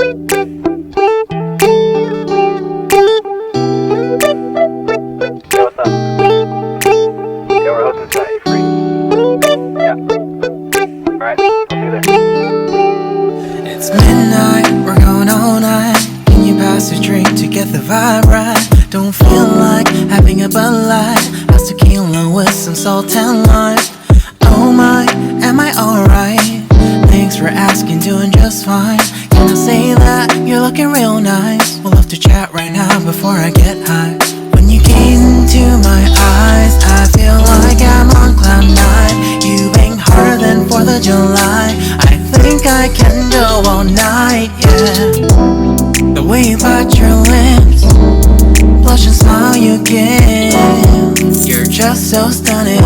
It's midnight, we're going all night. Can you pass a drink to get the vibe right? Don't feel like having a Bud Light. How's tequila with some salt and lime? Oh my, am I alright? Thanks for asking, doing just fine. Can I say that you're looking real nice? We'll have to chat right now before I get high. When you gaze into my eyes, I feel like I'm on cloud nine. You bang harder than 4th of July. I think I can go all night, yeah. The way you bite your lips, blush and smile you give, you're just so stunning.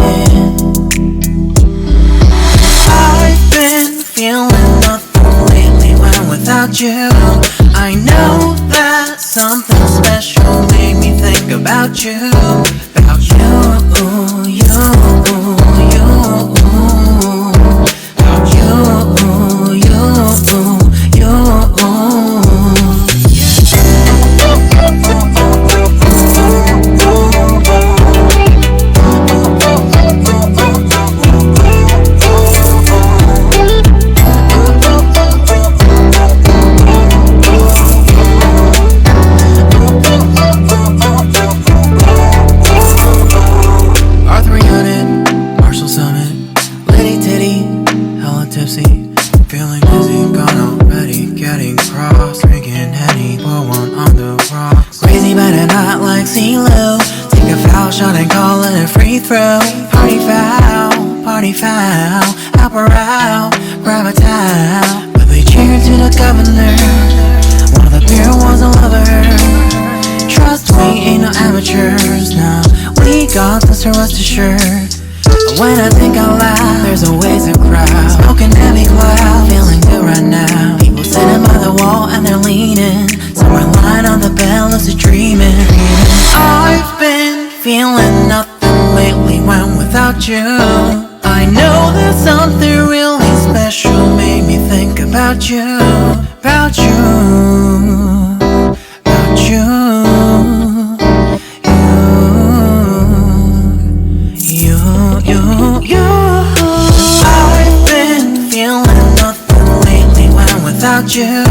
I've been feeling nothing lately when without you. I know that something special made me think about you. About you, you, you. About you, you, feeling dizzy, gone already, getting cross, drinking Henny, pour one on the rocks. Crazy but not like CeeLo. Take a foul shot and call it a free throw. Party foul, help her out, grab a towel. But we cheered to the governor, one of the beer was a lover. Trust we ain't no amateurs, now we got this, rest assured. When I think out loud, there's always a crowd, smoking heavy cloud, feeling good right now. People sitting by the wall and they're leaning, somewhere lying on the bed, lucid dreaming. I've been feeling nothing lately when without you. I know that something really special made me think about you. About you, about you. I've been feeling nothing lately when without you.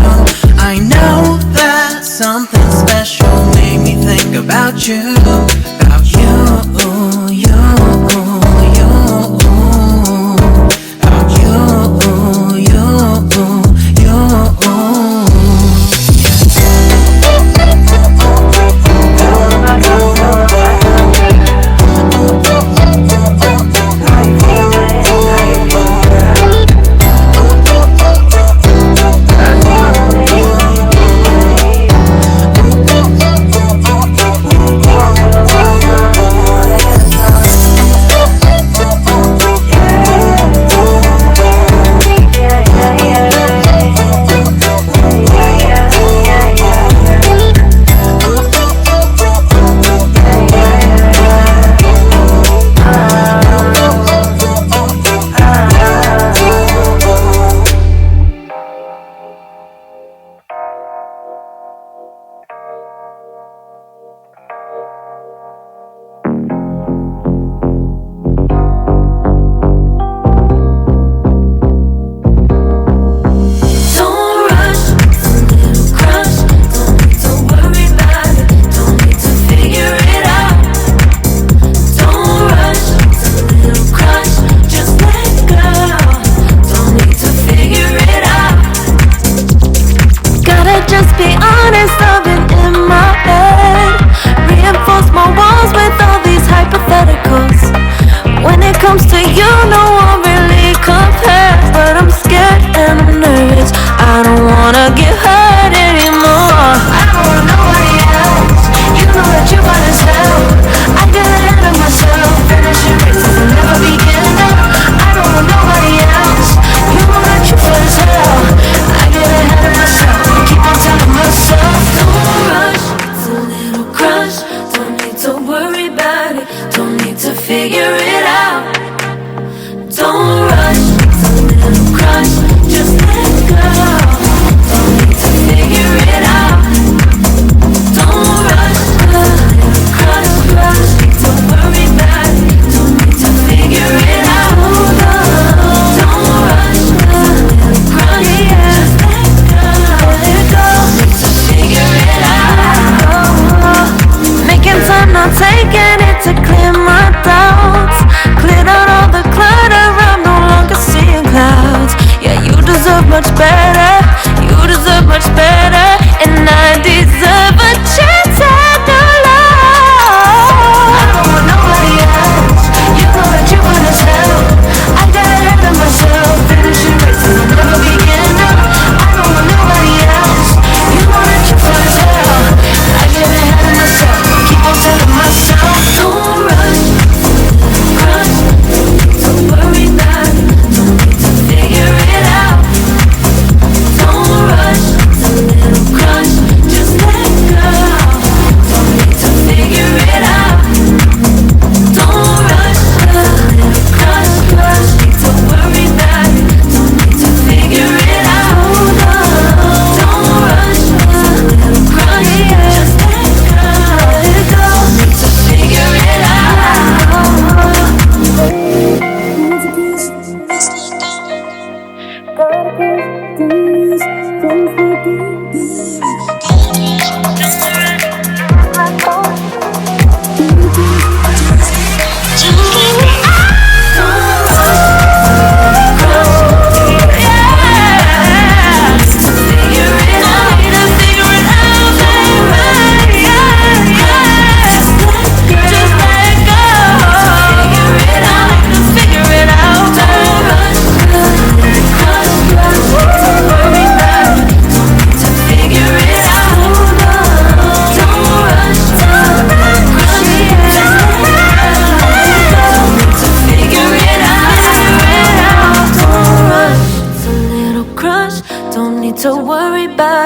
I know that something special made me think about you. About you, you, you. About you, you, you.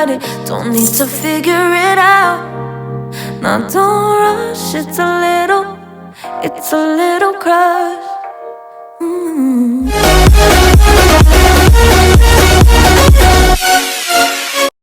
got it, don't need to figure it out. Now don't rush, it's a little crush.